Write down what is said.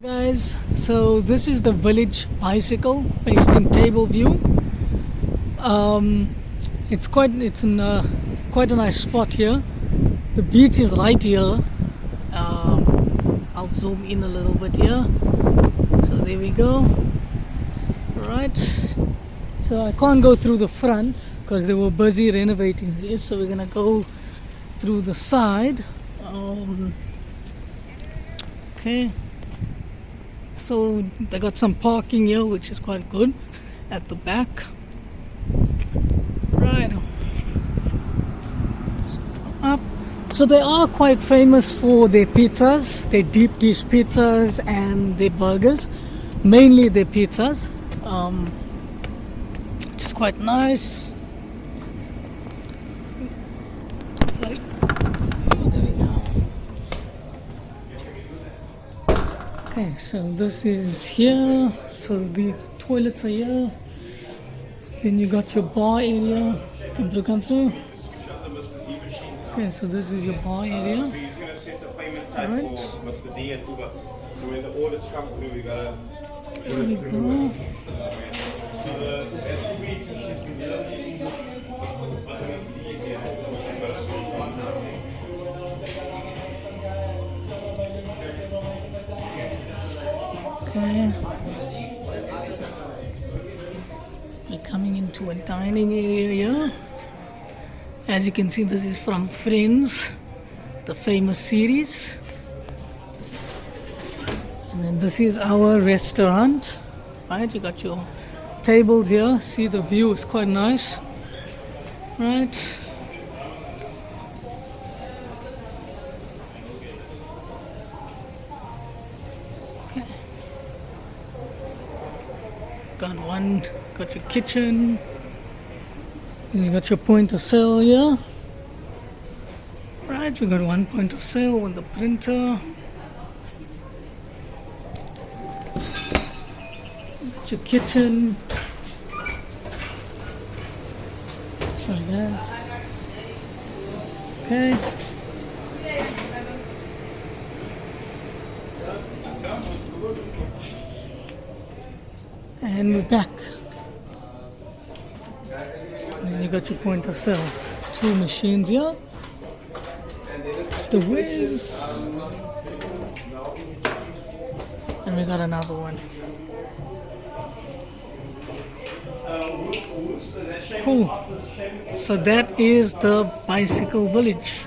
Guys, so this is the village bicycle based in Table View. It's in quite a nice spot here. The beach is right here. I'll zoom in a little bit here. So there we go. Right. So I can't go through the front because they were busy renovating here. So we're gonna go through the side. Okay. So they got some parking here, which is quite good at the back. Right. Up. So they are quite famous for their pizzas, their deep dish pizzas and their burgers. Mainly their pizzas, which is quite nice. Sorry. Oh, there we go. Okay, so this is here. So these toilets are here. Then you got your bar area. Come through. Okay, so this is your bar area. So he's going to set the payment type Right. for Mr. D and Uber. So when the orders come through, we got to There we go. Okay. We're coming into a dining area here. As you can see, this is from Friends, the famous series. And then this is our restaurant. Right, you got your tables here. See, the view is quite nice. Right. Okay. Got your kitchen. And you got your point of sale here. Right, we got one point of sale with the printer. Got your kitchen. Like that. Okay. And we're back. And then you got your point of sale. Two machines here. It's the Wiz. And we got another one. Cool. So that is the bicycle village.